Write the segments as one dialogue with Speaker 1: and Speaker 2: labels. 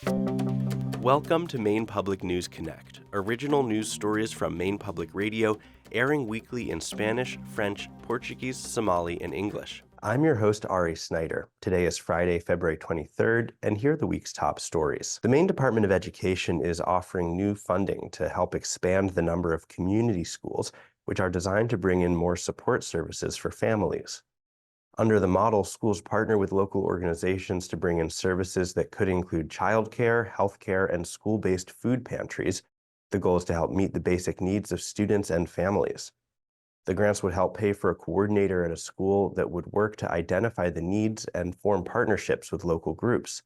Speaker 1: Welcome to Maine Public News Connect, original news stories from Maine Public Radio, airing weekly in Spanish, French, Portuguese, Somali, and English. I'm your host, Ari Snider. Today is Friday, February 23rd, and here are the week's top stories. The Maine Department of Education is offering new funding to help expand the number of community schools, which are designed to bring in more support services for families. Under the model, schools partner with local organizations to bring in services that could include childcare, healthcare, and school-based food pantries. The goal is to help meet the basic needs of students and families. The grants would help pay for a coordinator at a school that would work to identify the needs and form partnerships with local groups.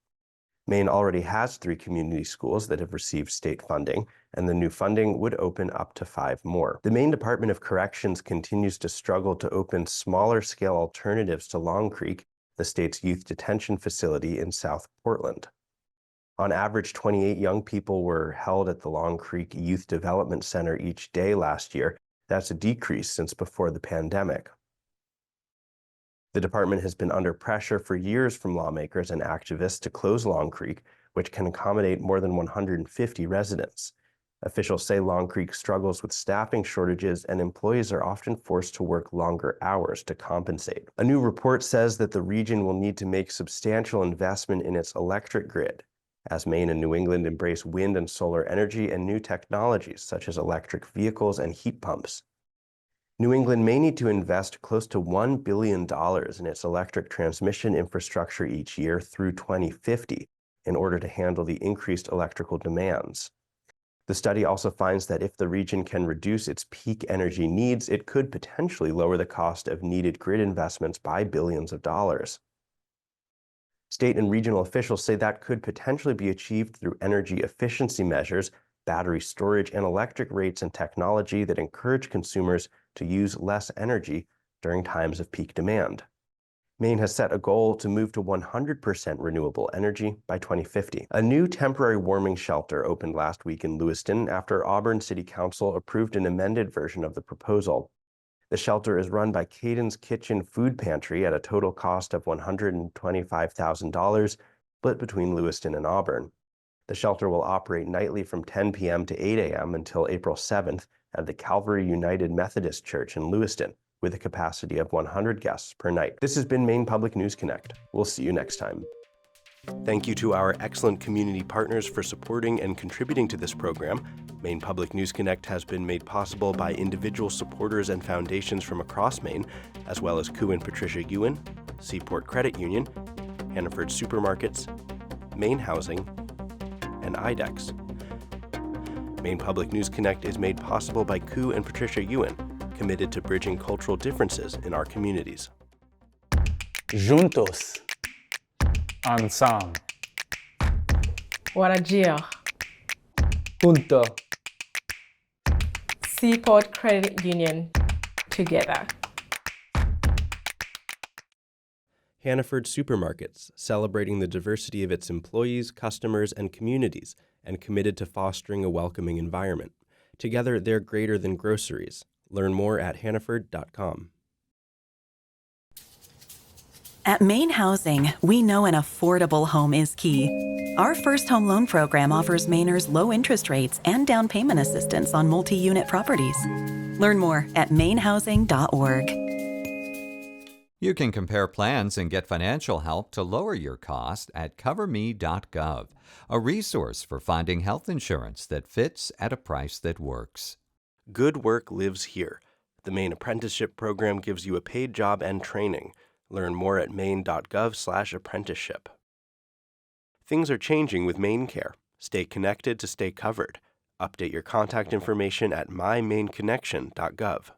Speaker 1: Maine already has 3 community schools that have received state funding, and the new funding would open up to 5 more. The Maine Department of Corrections continues to struggle to open smaller-scale alternatives to Long Creek, the state's youth detention facility in South Portland. On average, 28 young people were held at the Long Creek Youth Development Center each day last year. That's a decrease since before the pandemic. The department has been under pressure for years from lawmakers and activists to close Long Creek, which can accommodate more than 150 residents. Officials say Long Creek struggles with staffing shortages, and employees are often forced to work longer hours to compensate. A new report says that the region will need to make substantial investment in its electric grid, as Maine and New England embrace wind and solar energy and new technologies such as electric vehicles and heat pumps. New England may need to invest close to $1 billion in its electric transmission infrastructure each year through 2050 in order to handle the increased electrical demands. The study also finds that if the region can reduce its peak energy needs, it could potentially lower the cost of needed grid investments by billions of dollars. State and regional officials say that could potentially be achieved through energy efficiency measures, battery storage, and electric rates and technology that encourage consumers to use less energy during times of peak demand. Maine has set a goal to move to 100% renewable energy by 2050. A new temporary warming shelter opened last week in Lewiston after Auburn City Council approved an amended version of the proposal. The shelter is run by Caden's Kitchen Food Pantry at a total cost of $125,000, split between Lewiston and Auburn. The shelter will operate nightly from 10 p.m. to 8 a.m. until April 7th at the Calvary United Methodist Church in Lewiston, with a capacity of 100 guests per night. This has been Maine Public News Connect. We'll see you next time. Thank you to our excellent community partners for supporting and contributing to this program. Maine Public News Connect has been made possible by individual supporters and foundations from across Maine, as well as Koo and Patricia Yuen, cPort Credit Union, Hannaford Supermarkets, MaineHousing, and IDEXX. Maine Public News Connect is made possible by Koo and Patricia Yuen, committed to bridging cultural differences in our communities.
Speaker 2: Juntos. Ensemble.
Speaker 3: Warajir.
Speaker 2: Junto.
Speaker 3: cPort Credit Union. Together.
Speaker 1: Hannaford Supermarkets, celebrating the diversity of its employees, customers, and communities, and committed to fostering a welcoming environment. Together, they're greater than groceries. Learn more at hannaford.com.
Speaker 4: At MaineHousing, we know an affordable home is key. Our first home loan program offers Mainers low interest rates and down payment assistance on multi-unit properties. Learn more at MaineHousing.org.
Speaker 5: You can compare plans and get financial help to lower your cost at CoverMe.gov, a resource for finding health insurance that fits at a price that works.
Speaker 1: Good work lives here. The Maine Apprenticeship Program gives you a paid job and training. Learn more at maine.gov/apprenticeship. Things are changing with MaineCare. Stay connected to stay covered. Update your contact information at mymainconnection.gov.